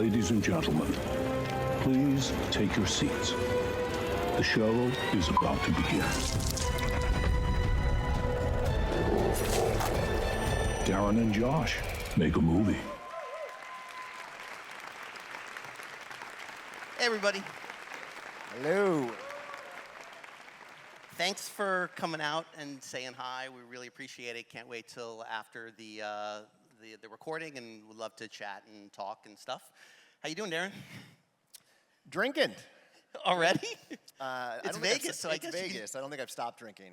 Ladies and gentlemen, please take your seats. The show is about to begin. Darren and Josh make a movie. Hey, everybody. Hello. Thanks for coming out and saying hi. We really appreciate it. Can't wait till after the recording, and would love to chat and talk and stuff. How you doing, Darren? Drinking. Already? It's Vegas, so I guess it's Vegas. I don't think I've stopped drinking.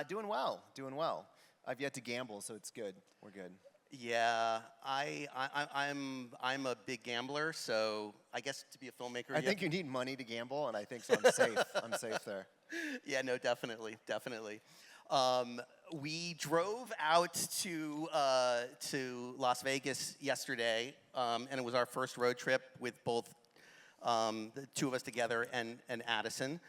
Doing well. I've yet to gamble, so it's good. We're good. Yeah, I'm a big gambler, so I guess to be a filmmaker, I think you need money to gamble, and I think so. I'm safe. I'm safe there. Yeah, no, definitely. We drove out to Las Vegas yesterday, and it was our first road trip with both the two of us together and Addison.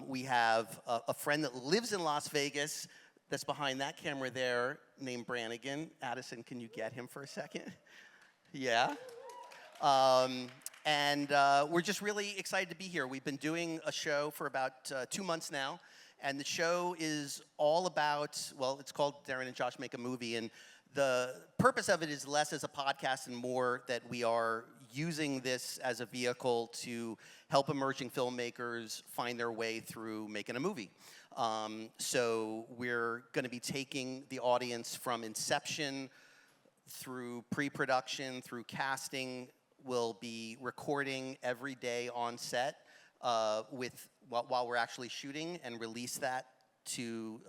We have a friend that lives in Las Vegas that's behind that camera there, named Brannigan. Addison, can you get him for a second? Yeah. And we're just really excited to be here. We've been doing a show for about 2 months now, and the show is all about, well, it's called Darren and Josh Make a Movie, and the purpose of it is less as a podcast and more that we are using this as a vehicle to help emerging filmmakers find their way through making a movie. So we're going to be taking the audience from inception through pre-production, through casting. We'll be recording every day on set while we're actually shooting, and release that to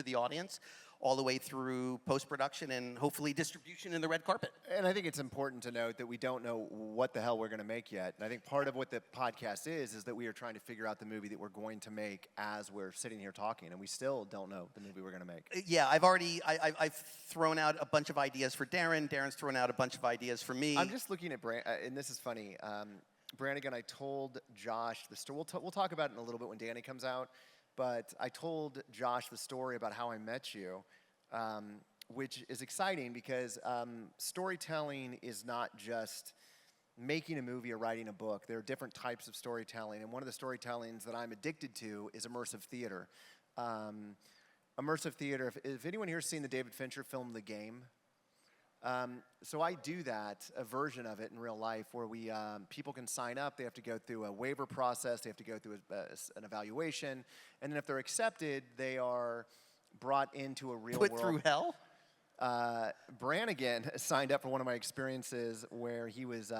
the audience, all the way through post-production and hopefully distribution in the red carpet. And I think it's important to note that we don't know what the hell we're going to make yet. And I think part of what the podcast is that we are trying to figure out the movie that we're going to make as we're sitting here talking, and we still don't know the movie we're going to make. Yeah, I've thrown out a bunch of ideas for Darren. Darren's thrown out a bunch of ideas for me. I'm just looking at and this is funny. Brannigan, I told Josh the story. We'll talk about it in a little bit when Danny comes out. But I told Josh the story about how I met you, which is exciting because storytelling is not just making a movie or writing a book. There are different types of storytelling, and one of the storytellings that I'm addicted to is immersive theater. Immersive theater, if anyone here has seen the David Fincher film The Game, so I do that, a version of it in real life, where people can sign up. They have to go through a waiver process. They have to go through an evaluation, and then if they're accepted, they are brought into a real world. Put through hell? Brannigan signed up for one of my experiences where he was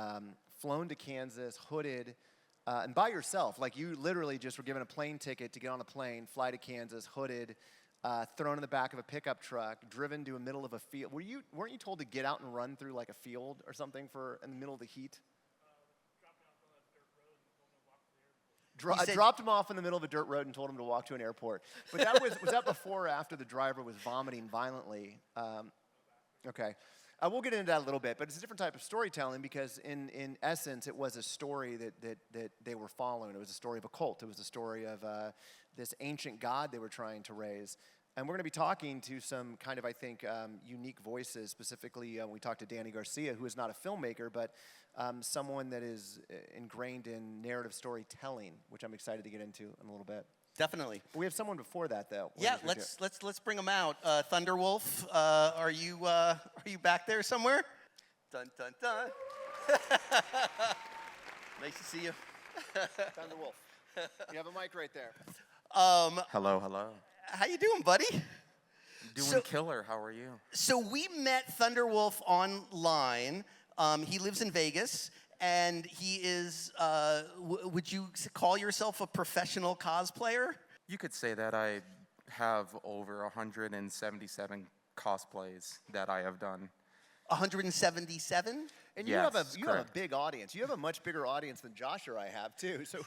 flown to Kansas, hooded, and by yourself. Like, you literally just were given a plane ticket to get on a plane, fly to Kansas, hooded, thrown in the back of a pickup truck, driven to the middle of a field. Weren't you told to get out and run through like a field or something in the middle of the heat? Dropped him off in the middle of a dirt road and told him to walk to an airport. But that was that before or after the driver was vomiting violently? Okay. We'll get into that a little bit, but it's a different type of storytelling because in essence, it was a story that they were following. It was a story of a cult. It was a story of this ancient god they were trying to raise. And we're going to be talking to some kind of, I think, unique voices. Specifically, we talked to Danny Garcia, who is not a filmmaker, but someone that is ingrained in narrative storytelling, which I'm excited to get into in a little bit. Definitely. We have someone before that, though. Yeah, let's bring them out. Thunderwolf, are you back there somewhere? Dun dun dun. Nice to see you. Thunderwolf. You have a mic right there. Hello. How you doing, buddy? Doing killer. How are you? So we met Thunderwolf online. He lives in Vegas, and he is, would you call yourself a professional cosplayer? You could say that. I have over 177 cosplays that I have done. 177? And yes, you have a big audience. You have a much bigger audience than Josh or I have, too. So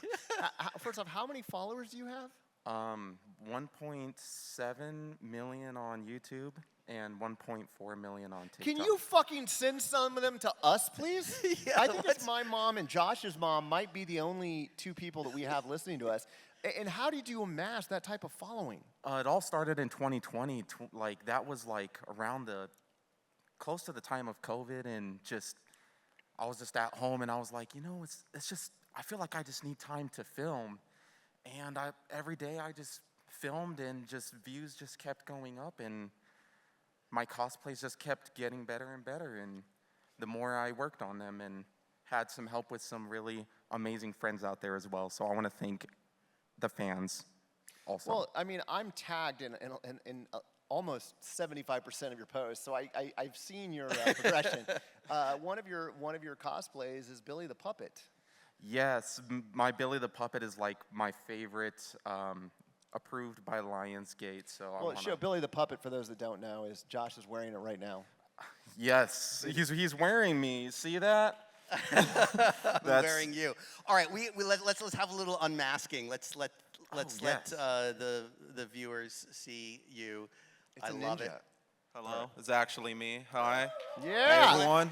first off, how many followers do you have? 1.7 million on YouTube and 1.4 million on TikTok. Can you fucking send some of them to us, please? Yeah, I think it's my mom and Josh's mom might be the only two people that we have listening to us. And how did you amass that type of following? It all started in 2020. That was like around the close to the time of COVID, and I was just at home, and I was like, it's just, I feel like I just need time to film. And every day I just filmed, and just views just kept going up, and my cosplays just kept getting better and better. And the more I worked on them, and had some help with some really amazing friends out there as well. So I want to thank the fans also. Well, I mean, I'm tagged in almost 75% of your posts, so I've seen your progression. One of your cosplays is Billy the Puppet. Yes, my Billy the Puppet is like my favorite, approved by Lionsgate. So Show Billy the Puppet, for those that don't know, is Josh is wearing it right now. Yes, he's wearing me. See that? Wearing you. All right, let's have a little unmasking. Let's let the viewers see you. It's I a love ninja. it. Hello, it's actually me. Hi. Yeah. Hey, everyone.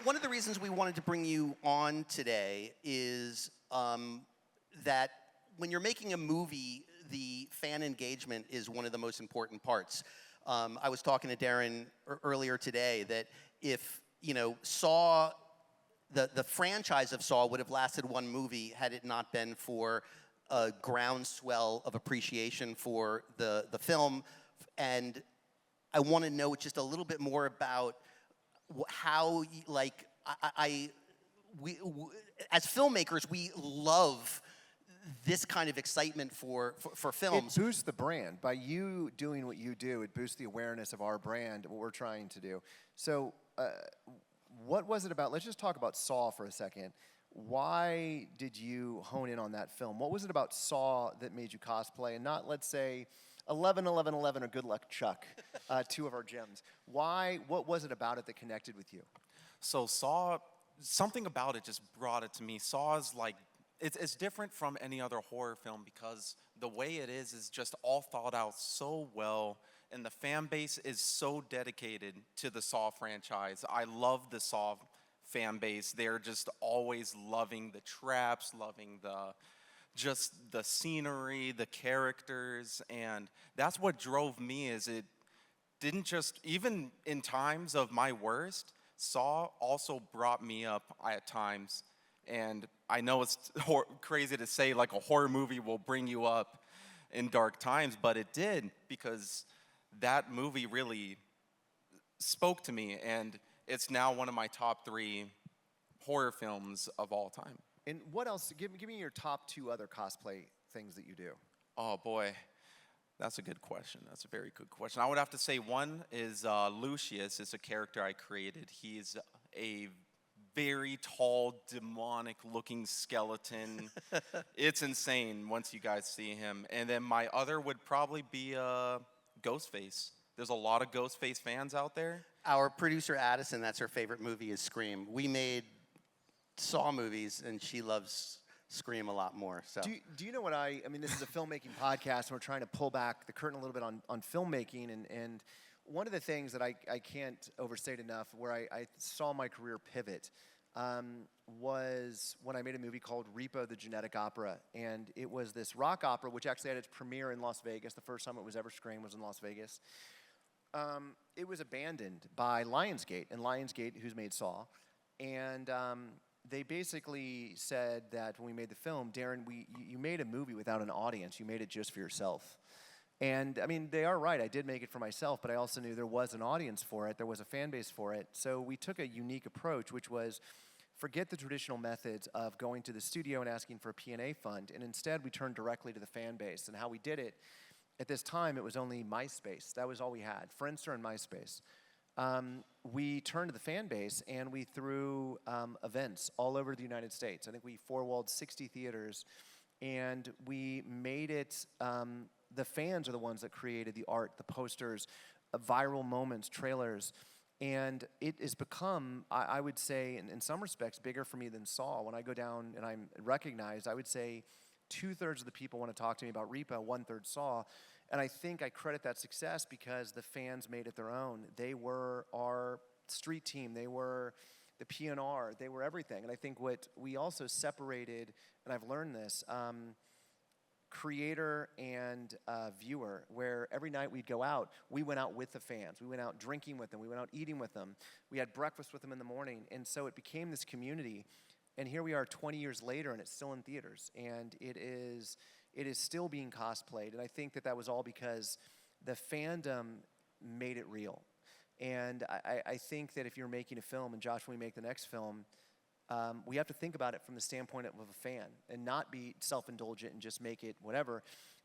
One of the reasons we wanted to bring you on today is that when you're making a movie, the fan engagement is one of the most important parts. I was talking to Darren earlier today that if, Saw, the franchise of Saw would have lasted one movie had it not been for a groundswell of appreciation for the film. And I want to know just a little bit more about how, as filmmakers, we love this kind of excitement for films. It boosts the brand. By you doing what you do, it boosts the awareness of our brand, what we're trying to do. So what was it about? Let's just talk about Saw for a second. Why did you hone in on that film? What was it about Saw that made you cosplay, and not, let's say, 11, 11, 11, or Good Luck Chuck, two of our gems? Why? What was it about it that connected with you? So Saw, something about it just brought it to me. Saw is like, it's different from any other horror film because the way it is just all thought out so well, and the fan base is so dedicated to the Saw franchise. I love the Saw fan base. They're just always loving the traps, loving just the scenery, the characters, and that's what drove me. Is it didn't just, even in times of my worst, Saw also brought me up at times. And I know it's crazy to say like a horror movie will bring you up in dark times, but it did, because that movie really spoke to me, and it's now one of my top 3 horror films of all time. And what else? Give me your top 2 other cosplay things that you do. Oh boy, that's a good question. That's a very good question. I would have to say one is Lucius. It's a character I created. He's a very tall, demonic-looking skeleton. It's insane once you guys see him. And then my other would probably be Ghostface. There's a lot of Ghostface fans out there. Our producer, Addison, that's her favorite movie is Scream. We made Saw movies, and she loves Scream a lot more. So, do you know what I mean, this is a filmmaking podcast, and we're trying to pull back the curtain a little bit on filmmaking, and one of the things that I can't overstate enough, where I saw my career pivot, was when I made a movie called Repo the Genetic Opera. And it was this rock opera, which actually had its premiere in Las Vegas. The first time it was ever screened was in Las Vegas. It was abandoned by Lionsgate, and Lionsgate, who's made Saw. And they basically said that when we made the film, Darren, you made a movie without an audience. You made it just for yourself. And I mean, they are right. I did make it for myself, but I also knew there was an audience for it. There was a fan base for it. So we took a unique approach, which was forget the traditional methods of going to the studio and asking for a P&A fund. And instead, we turned directly to the fan base. And how we did it, at this time, it was only MySpace. That was all we had, Friendster and MySpace. We turned to the fan base, and we threw events all over the United States. I think we four-walled 60 theaters, and we made it, the fans are the ones that created the art, the posters, viral moments, trailers, and it has become, I would say, in some respects, bigger for me than Saw. When I go down and I'm recognized, I would say 2/3 of the people want to talk to me about Repo, 1/3 Saw. And I think I credit that success because the fans made it their own. They were our street team. They were the P&R. They were everything. And I think what we also separated, and I've learned this, creator and viewer, where every night we'd go out, we went out with the fans. We went out drinking with them. We went out eating with them. We had breakfast with them in the morning. And so it became this community. And here we are 20 years later, and it's still in theaters. And it is still being cosplayed. And I think that was all because the fandom made it real. And I think that if you're making a film, and Josh, when we make the next film, we have to think about it from the standpoint of a fan and not be self-indulgent and just make it whatever,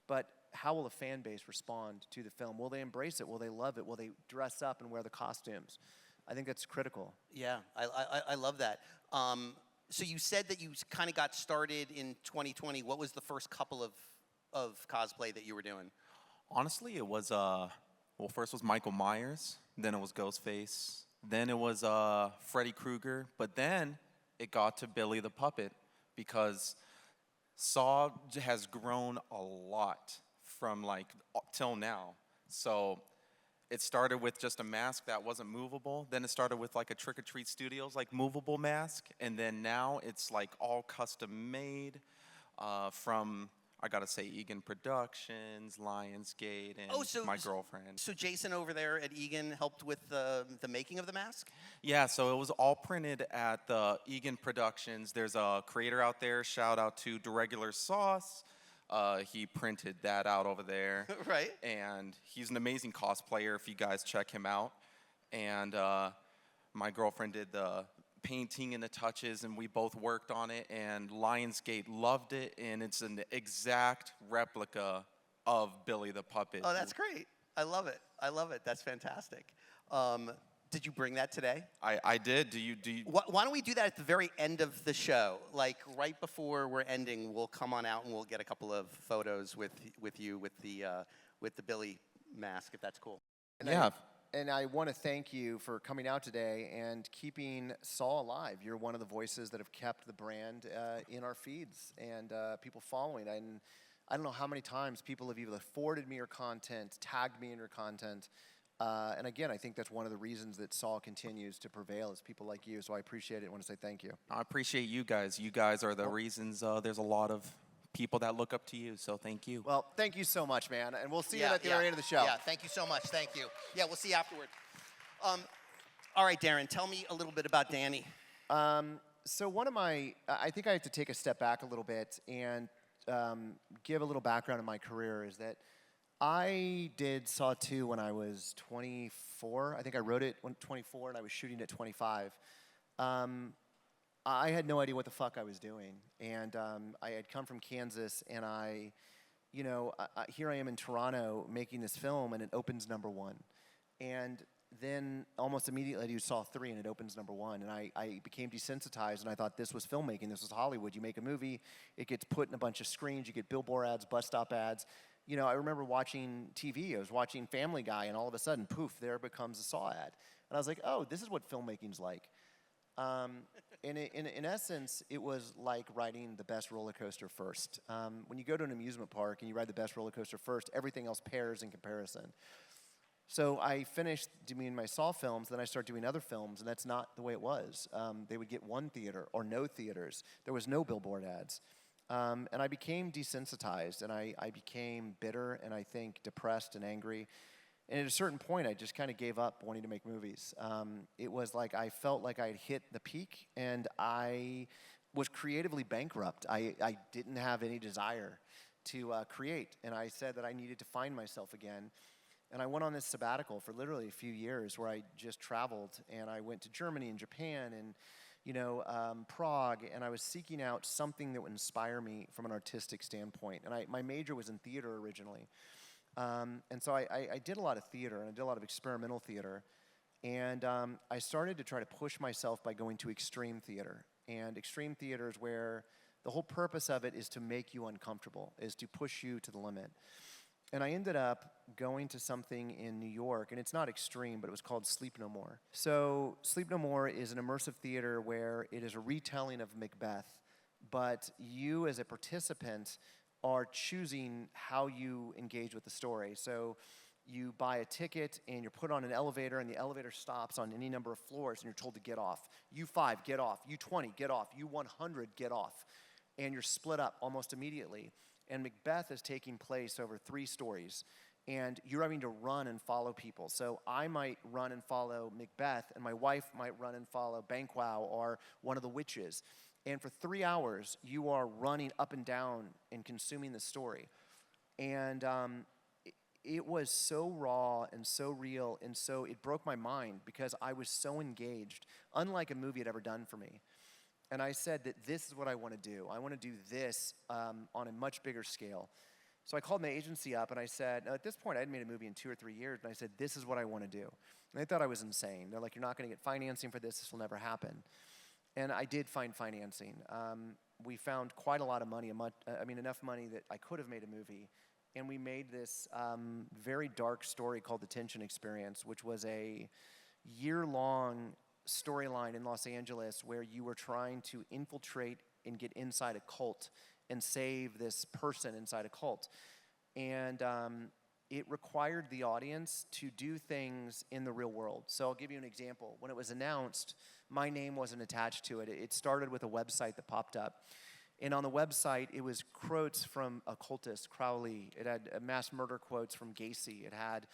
but how will the fan base respond to the film? Will they embrace it? Will they love it? Will they dress up and wear the costumes? I think that's critical. Yeah, I love that. So you said that you kind of got started in 2020. What was the first couple of cosplay that you were doing? Honestly, it was, first was Michael Myers, then it was Ghostface, then it was Freddy Krueger, but then it got to Billy the Puppet, because Saw has grown a lot from like till now. So it started with just a mask that wasn't movable. Then it started with like a Trick or Treat Studios like movable mask, and then now it's like all custom made from, I gotta say, Egan Productions, Lionsgate, and my girlfriend. So Jason over there at Egan helped with the making of the mask? Yeah, so it was all printed at the Egan Productions. There's a creator out there, shout out to DeRegular Sauce. He printed that out over there. Right. And he's an amazing cosplayer if you guys check him out. And my girlfriend did the painting and the touches, and we both worked on it, and Lionsgate loved it, and it's an exact replica of Billy the Puppet. Oh, that's great. I love it. I love it. That's fantastic. Did you bring that today? I did. Do you? Why don't we do that at the very end of the show? Like right before we're ending, we'll come on out and we'll get a couple of photos with you with the Billy mask, if that's cool. Yeah. And I want to thank you for coming out today and keeping Saw alive. You're one of the voices that have kept the brand in our feeds and people following. And I don't know how many times people have either forwarded me your content, tagged me in your content. And again, I think that's one of the reasons that Saw continues to prevail is people like you. So I appreciate it. I want to say thank you. I appreciate you guys. You guys are the reasons there's a lot of people that look up to you, so thank you. Well, thank you so much, man, and we'll see you at the very end of the show. Yeah, thank you so much. Thank you. Yeah, we'll see you afterward. All right, Darren, tell me a little bit about Danny. So one of my, I think I have to take a step back a little bit and give a little background in my career is that I did Saw 2 when I was 24. I think I wrote it when 24 and I was shooting at 25. I had no idea what the fuck I was doing. And I had come from Kansas and here I am in Toronto making this film and it opens #1. And then almost immediately I do Saw 3 and it opens #1. And I became desensitized and I thought this was filmmaking, this was Hollywood. You make a movie, it gets put in a bunch of screens, you get billboard ads, bus stop ads. I remember watching TV, I was watching Family Guy and all of a sudden, poof, there becomes a Saw ad. And I was like, oh, this is what filmmaking's like. In essence, it was like riding the best roller coaster first. When you go to an amusement park and you ride the best roller coaster first, everything else pairs in comparison. So I finished doing my Saw films, then I started doing other films, and that's not the way it was. They would get one theater or no theaters. There was no billboard ads. And I became desensitized, and I became bitter and I think depressed and angry. And at a certain point, I just kind of gave up wanting to make movies. It was like I felt like I had hit the peak, and I was creatively bankrupt. I didn't have any desire to create, and I said that I needed to find myself again. And I went on this sabbatical for literally a few years where I just traveled, and I went to Germany and Japan and Prague, and I was seeking out something that would inspire me from an artistic standpoint. And my major was in theater originally. And so I did a lot of theater, and I did a lot of experimental theater. And I started to try to push myself by going to extreme theater. And extreme theater is where the whole purpose of it is to make you uncomfortable, is to push you to the limit. And I ended up going to something in New York, and it's not extreme, but it was called Sleep No More. So Sleep No More is an immersive theater where it is a retelling of Macbeth, but you as a participant are choosing how you engage with the story. So you buy a ticket and you're put on an elevator, and the elevator stops on any number of floors, and you're told to get off. You 5, get off. You 20, get off. You 100, get off. And you're split up almost immediately. And Macbeth is taking place over 3 stories. And you're having to run and follow people. So I might run and follow Macbeth, and my wife might run and follow Banquo or one of the witches. And for 3 hours, you are running up and down and consuming the story. And it was so raw and so real, and so it broke my mind because I was so engaged, unlike a movie had ever done for me. And I said that this is what I want to do. I want to do this on a much bigger scale. So I called my agency up and I said, at this point I had made a movie in 2 or 3 years, and I said, this is what I want to do. And they thought I was insane. They're like, you're not going to get financing for this will never happen. And I did find financing. We found quite a lot of money, enough money that I could have made a movie. And we made this very dark story called The Tension Experience, which was a year-long storyline in Los Angeles where you were trying to infiltrate and get inside a cult and save this person inside a cult. And it required the audience to do things in the real world. So I'll give you an example. When it was announced, my name wasn't attached to it. It started with a website that popped up. And on the website, it was quotes from occultist Crowley. It had mass murder quotes from Gacy. It had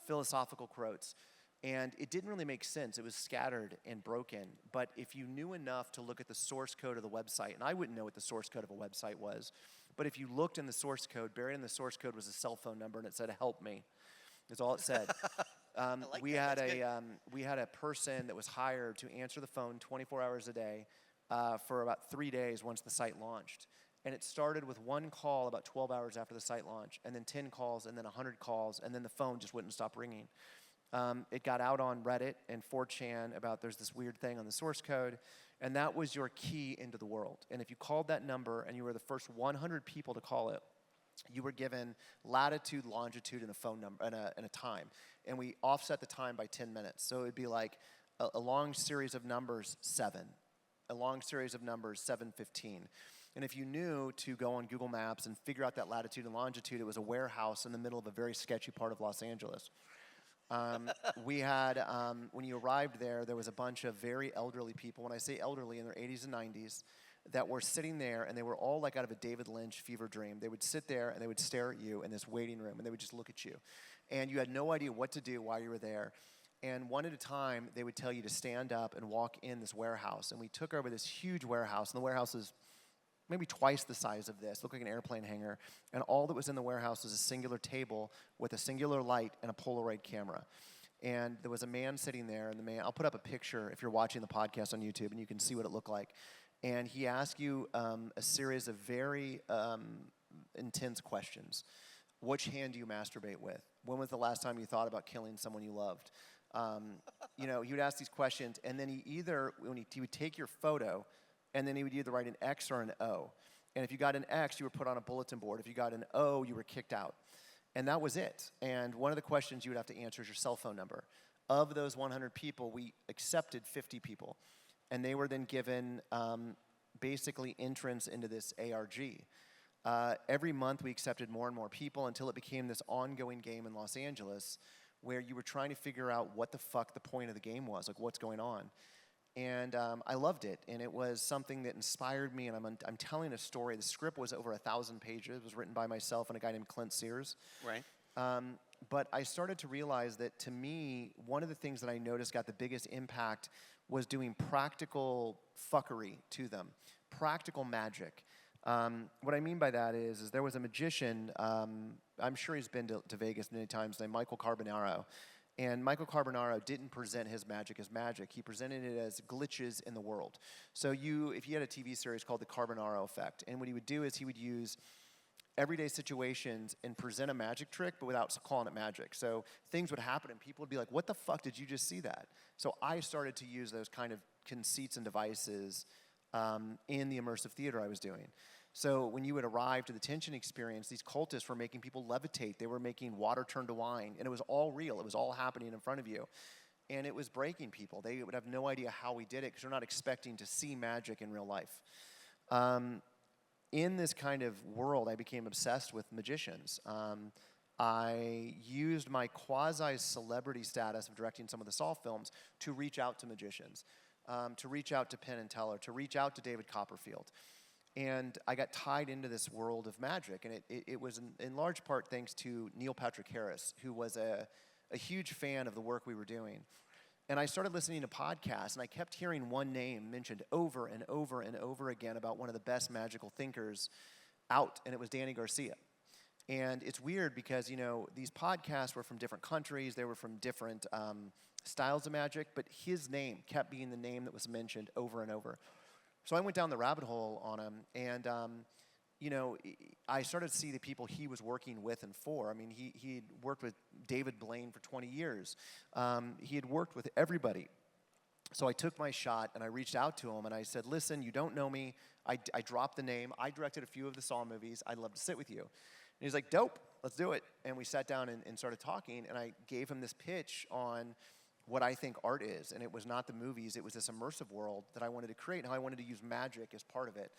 philosophical quotes. And it didn't really make sense. It was scattered and broken. But if you knew enough to look at the source code of the website, and I wouldn't know what the source code of a website was, but if you looked in the source code, buried in the source code was a cell phone number, and it said, "Help me." That's all it said. We had a person that was hired to answer the phone 24 hours a day for about 3 days once the site launched. And it started with 1 call about 12 hours after the site launch, and then 10 calls, and then 100 calls, and then the phone just wouldn't stop ringing. It got out on Reddit and 4chan about there's this weird thing on the source code, and that was your key into the world. And if you called that number and you were the first 100 people to call it, you were given latitude, longitude, and a phone number and a time. And we offset the time by 10 minutes. So it'd be like a long series of numbers, 7. A long series of numbers, 7:15. And if you knew to go on Google Maps and figure out that latitude and longitude, it was a warehouse in the middle of a very sketchy part of Los Angeles. We had, when you arrived there, there was a bunch of very elderly people. When I say elderly, in their 80s and 90s, that were sitting there, and they were all like out of a David Lynch fever dream. They would sit there, and they would stare at you in this waiting room, and they would just look at you. And you had no idea what to do while you were there. And one at a time, they would tell you to stand up and walk in this warehouse. And we took over this huge warehouse, and the warehouse is maybe twice the size of this, looked like an airplane hangar. And all that was in the warehouse was a singular table with a singular light and a Polaroid camera. And there was a man sitting there, and the man, I'll put up a picture if you're watching the podcast on YouTube, and you can see what it looked like. And he asked you a series of very intense questions. Which hand do you masturbate with? When was the last time you thought about killing someone you loved? He would ask these questions, and then he would take your photo, and then he would either write an X or an O. And if you got an X, you were put on a bulletin board. If you got an O, you were kicked out. And that was it. And one of the questions you would have to answer is your cell phone number. Of those 100 people, we accepted 50 people. And they were then given basically entrance into this ARG. Every month, we accepted more and more people until it became this ongoing game in Los Angeles where you were trying to figure out what the fuck the point of the game was, like what's going on. And I loved it, and it was something that inspired me, and I'm telling a story. The script was over 1,000 pages. It was written by myself and a guy named Clint Sears. Right. But I started to realize that, to me, one of the things that I noticed got the biggest impact was doing practical fuckery to them, practical magic. What I mean by that is there was a magician, I'm sure he's been to Vegas many times, named Michael Carbonaro. And Michael Carbonaro didn't present his magic as magic. He presented it as glitches in the world. So if you had a TV series called The Carbonaro Effect, and what he would do is he would use everyday situations and present a magic trick, but without calling it magic. So things would happen, and people would be like, what the fuck, did you just see that? So I started to use those kind of conceits and devices in the immersive theater I was doing. So when you would arrive to the Tension Experience, these cultists were making people levitate. They were making water turn to wine, and it was all real. It was all happening in front of you. And it was breaking people. They would have no idea how we did it because they're not expecting to see magic in real life. In this kind of world, I became obsessed with magicians. I used my quasi-celebrity status of directing some of the Saw films to reach out to magicians, to reach out to Penn and Teller, to reach out to David Copperfield. And I got tied into this world of magic. And it was in large part thanks to Neil Patrick Harris, who was a huge fan of the work we were doing. And I started listening to podcasts, and I kept hearing one name mentioned over and over and over again about one of the best magical thinkers out, and it was Danny Garcia. And it's weird because, you know, these podcasts were from different countries, they were from different styles of magic, but his name kept being the name that was mentioned over and over. So I went down the rabbit hole on him, and you know, I started to see the people he was working with and for. I mean, he had worked with David Blaine for 20 years. He had worked with everybody. So I took my shot, and I reached out to him, and I said, listen, you don't know me. I dropped the name. I directed a few of the Saw movies. I'd love to sit with you. And he's like, dope, let's do it. And we sat down and started talking, and I gave him this pitch on what I think art is. And it was not the movies. It was this immersive world that I wanted to create, and how I wanted to use magic as part of it.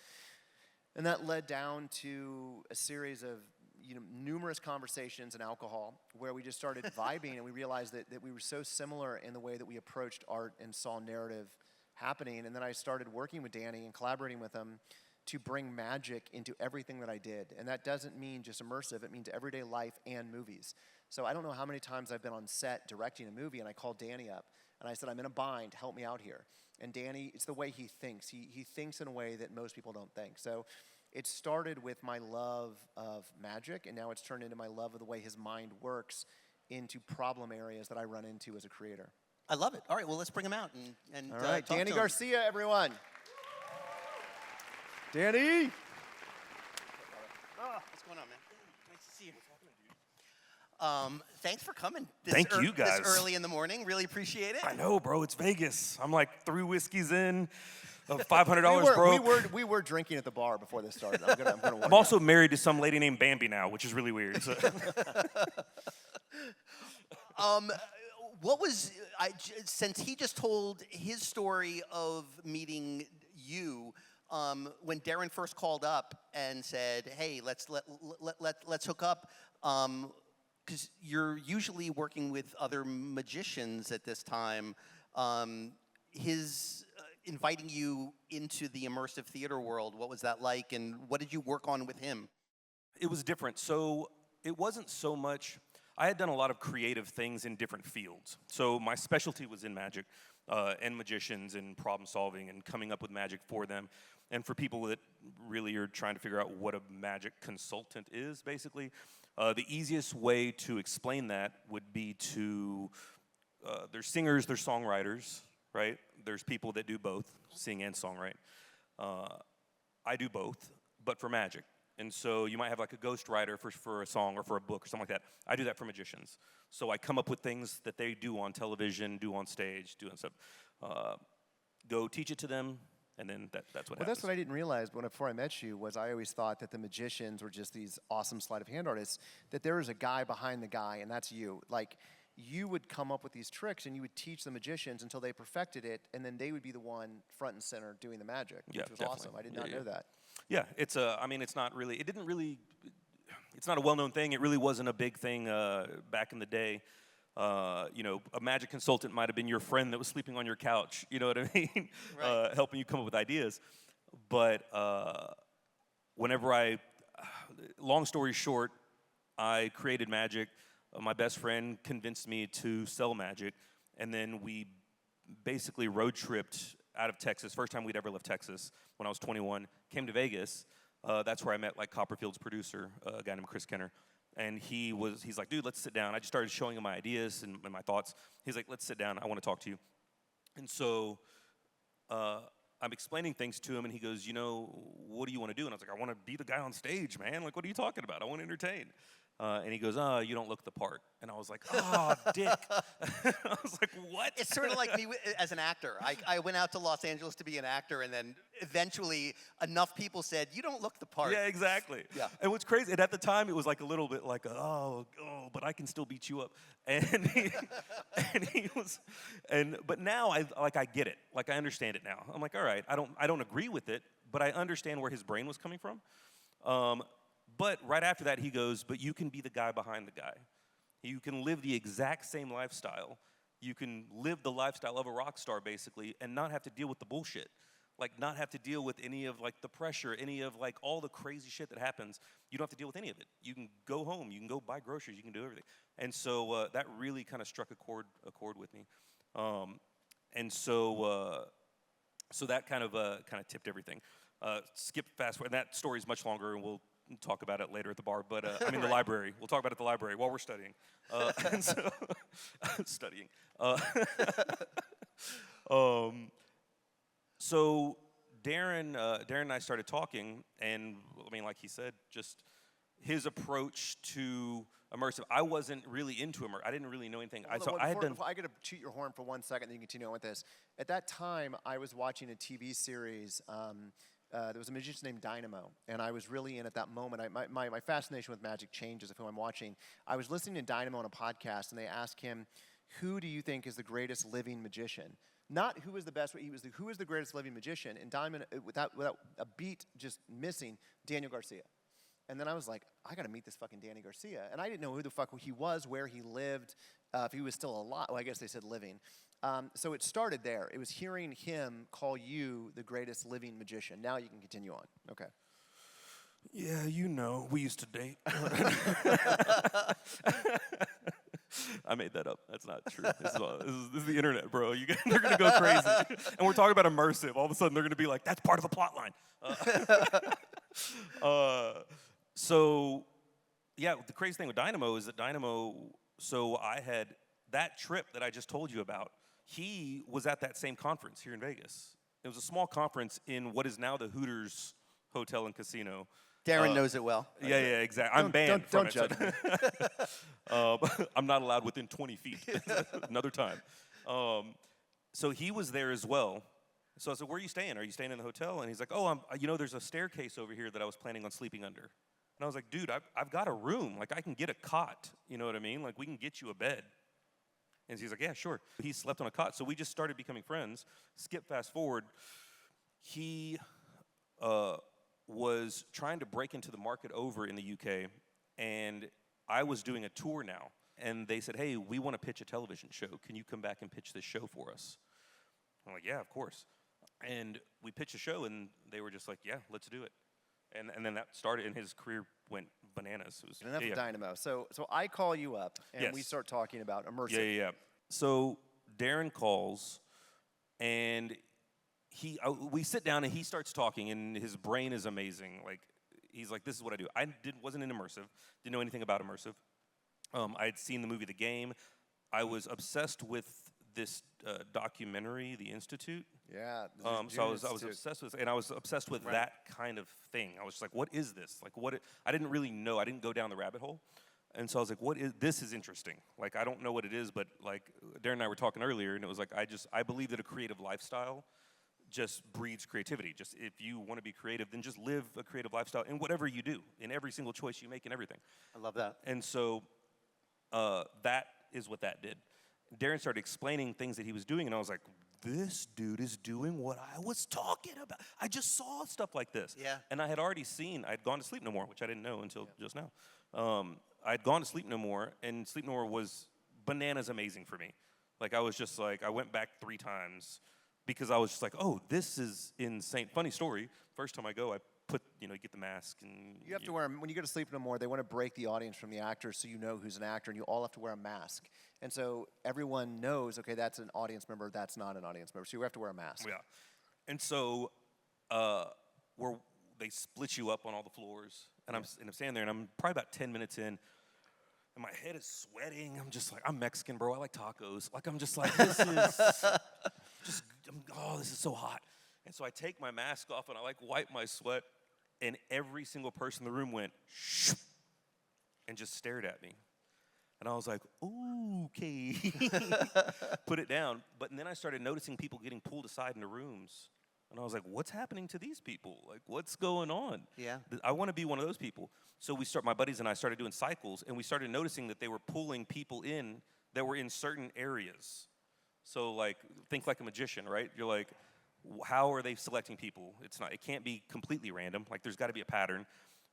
And that led down to a series of, you know, numerous conversations and alcohol where we just started vibing, and we realized that we were so similar in the way that we approached art and saw narrative happening. And then I started working with Danny and collaborating with him to bring magic into everything that I did. And that doesn't mean just immersive, it means everyday life and movies. So I don't know how many times I've been on set directing a movie, and I called Danny up, and I said, I'm in a bind, help me out here. And Danny, it's the way he thinks. He thinks in a way that most people don't think. So it started with my love of magic, and now it's turned into my love of the way his mind works into problem areas that I run into as a creator. I love it. All right, well, let's bring him out and All right, talk Danny to him. Garcia, everyone. Danny. What's going on, man? Nice to see you. Thanks for coming. Thank you, guys. This early in the morning. Really appreciate it. I know, bro. It's Vegas. I'm like 3 whiskeys in, $500 broke. We were drinking at the bar before this started. I'm gonna warn I'm you. also married to some lady named Bambi now, which is really weird. So. What was since he just told his story of meeting you when Darren first called up and said, "Hey, let's hook up," because you're usually working with other magicians at this time. His inviting you into the immersive theater world, what was that like, and what did you work on with him? It was different. So it wasn't so much. I had done a lot of creative things in different fields. So my specialty was in magic and magicians and problem solving and coming up with magic for them. And for people that really are trying to figure out what a magic consultant is, basically, the easiest way to explain that would be to, there's singers, there's songwriters, right? There's people that do both, sing and songwrite. I do both, but for magic. And so you might have like a ghostwriter for a song or for a book or something like that. I do that for magicians. So I come up with things that they do on television, do on stage, do on stuff. Go teach it to them, and then that's what happens. Well, that's what I didn't realize before I met you, was I always thought that the magicians were just these awesome sleight of hand artists, that there was a guy behind the guy, and that's you. Like, you would come up with these tricks, and you would teach the magicians until they perfected it, and then they would be the one front and center doing the magic, which was definitely. awesome. I did not know that. Yeah, it's I mean, it's not really, it's not a well-known thing. It really wasn't a big thing back in the day. You know, a magic consultant might have been your friend that was sleeping on your couch, you know what I mean? Right. Helping you come up with ideas. But whenever long story short, I created magic. My best friend convinced me to sell magic, and then we basically road tripped out of Texas. First time we'd ever left Texas when I was 21. Came to Vegas. That's where I met like Copperfield's producer, a guy named Chris Kenner. And he's like, dude, let's sit down. I just started showing him my ideas and my thoughts. He's like, let's sit down. I want to talk to you. And so I'm explaining things to him, and he goes, you know, what do you want to do? And I was like, I want to be the guy on stage, man. Like, what are you talking about? I want to entertain. And he goes, you don't look the part. And I was like, dick. I was like, what? It's sort of like me as an actor. I went out to Los Angeles to be an actor, and then eventually enough people said, you don't look the part. Yeah, exactly. Yeah. And what's crazy, and at the time, it was like a little bit like, but I can still beat you up. And but now I get it. Like, I understand it now. I'm like, all right, I don't agree with it, but I understand where his brain was coming from. But right after that, he goes, but you can be the guy behind the guy. You can live the exact same lifestyle. You can live the lifestyle of a rock star, basically, and not have to deal with the bullshit. Like not have to deal with any of like the pressure, any of like all the crazy shit that happens. You don't have to deal with any of it. You can go home, you can go buy groceries, you can do everything. And so that really kind of struck a chord with me. So that kind of tipped everything. Skip fast forward, and that story is much longer, and we'll talk about it later at the bar. But I mean, the library. We'll talk about it at the library while we're studying. And so studying. So Darren and I started talking, and I mean, like he said, just his approach to immersive. I wasn't really into immersive. I didn't really know anything. I got to toot your horn for 1 second, then you continue on with this. At that time, I was watching a TV series. There was a magician named Dynamo, and I was really in at that moment. My fascination with magic changes of who I'm watching. I was listening to Dynamo on a podcast, and they asked him, who do you think is the greatest living magician? Not who is the best, who is the greatest living magician? And Dynamo, without a beat just missing, Daniel Garcia. And then I was like, I got to meet this fucking Danny Garcia. And I didn't know who the fuck he was, where he lived, if he was still alive. Well, I guess they said living. So it started there. It was hearing him call you the greatest living magician. Now you can continue on. Okay. Yeah, you know, we used to date. I made that up. That's not true. This is the internet, bro. They're going to go crazy. And we're talking about immersive. All of a sudden, they're going to be like, that's part of the plot line. So, yeah, the crazy thing with Dynamo is that so I had that trip that I just told you about, he was at that same conference here in Vegas. It was a small conference in what is now the Hooters Hotel and Casino. Darren knows it well. Yeah, exactly. I'm banned from don't judge me. I'm not allowed within 20 feet. Another time. So he was there as well. So I said, where are you staying? Are you staying in the hotel? And he's like, oh, there's a staircase over here that I was planning on sleeping under. And I was like, dude, I've got a room. Like, I can get a cot. You know what I mean? Like, we can get you a bed. And he's like, yeah, sure. He slept on a cot. So we just started becoming friends. Skip fast forward. He was trying to break into the market over in the UK, and I was doing a tour now. And they said, hey, we want to pitch a television show. Can you come back and pitch this show for us? I'm like, yeah, of course. And we pitched a show, and they were just like, yeah, let's do it. And then that started, and his career went bananas. It was, Enough of Dynamo. So I call you up, and Yes. we start talking about immersive. Yeah. So Darren calls, and we sit down, and he starts talking, and his brain is amazing. Like, he's like, this is what I do. I wasn't in immersive, didn't know anything about immersive. I had seen the movie The Game. I was obsessed with this documentary, The Institute. Yeah. So I was obsessed with, and I was obsessed with that kind of thing. I was just like, what is this? Like, I didn't really know. I didn't go down the rabbit hole. And so I was like, this is interesting. Like, I don't know what it is, but like Darren and I were talking earlier, and it was like, I believe that a creative lifestyle just breeds creativity. Just if you want to be creative, then just live a creative lifestyle in whatever you do, in every single choice you make and everything. I love that. And so that is what that did. Darren started explaining things that he was doing, and I was like, this dude is doing what I was talking about. I just saw stuff like this. Yeah. And I had already seen, I'd gone to Sleep No More, which I didn't know until just now. I'd gone to Sleep No More, and Sleep No More was bananas amazing for me. Like, I was just like, I went back 3 times because I was just like, oh, this is insane. Funny story, first time I go, I put, get the mask. And You have to wear, when you go to Sleep No More, they want to break the audience from the actors so you know who's an actor, and you all have to wear a mask. And so everyone knows, okay, that's an audience member, that's not an audience member. So you have to wear a mask. Yeah. And so they split you up on all the floors, and I'm standing there, and I'm probably about 10 minutes in, and my head is sweating. I'm just like, I'm Mexican, bro. I like tacos. Like, I'm just like, this is this is so hot. And so I take my mask off, and I like wipe my sweat, and every single person in the room went, shh, and just stared at me. And I was like, okay, put it down. But then I started noticing people getting pulled aside into rooms. And I was like, what's happening to these people? Like, what's going on? Yeah. I want to be one of those people. So my buddies and I started doing cycles, and we started noticing that they were pulling people in that were in certain areas. So, like, think like a magician, right? You're like, how are they selecting people? It can't be completely random. Like, there's got to be a pattern.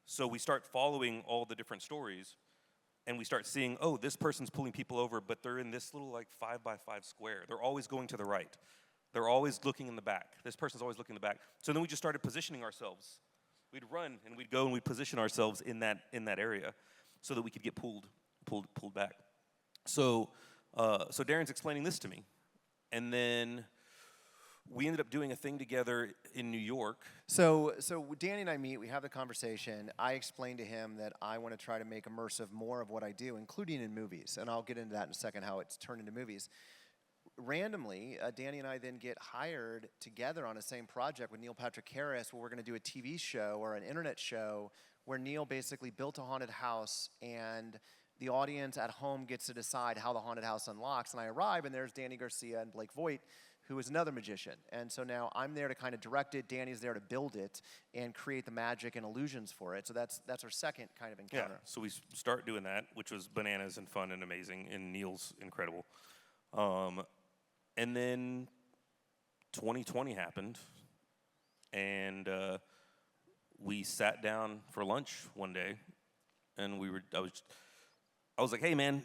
So we start following all the different stories. And we start seeing, this person's pulling people over, but they're in this little like 5x5 square. They're always going to the right. They're always looking in the back. This person's always looking in the back. So then we just started positioning ourselves. We'd run and we'd go and we'd position ourselves in that area so that we could get pulled back. So Darren's explaining this to me. And then we ended up doing a thing together in New York. So Danny and I meet, we have the conversation. I explain to him that I want to try to make immersive more of what I do, including in movies. And I'll get into that in a second, how it's turned into movies. Randomly, Danny and I then get hired together on the same project with Neil Patrick Harris, where we're going to do a TV show or an internet show where Neil basically built a haunted house and the audience at home gets to decide how the haunted house unlocks. And I arrive, and there's Danny Garcia and Blake Voigt, who is another magician. And so now I'm there to kind of direct it. Danny's there to build it and create the magic and illusions for it. So that's our second kind of encounter. Yeah, so we start doing that, which was bananas and fun and amazing, and Neil's incredible. And then 2020 happened, and we sat down for lunch one day, and I was like, hey man,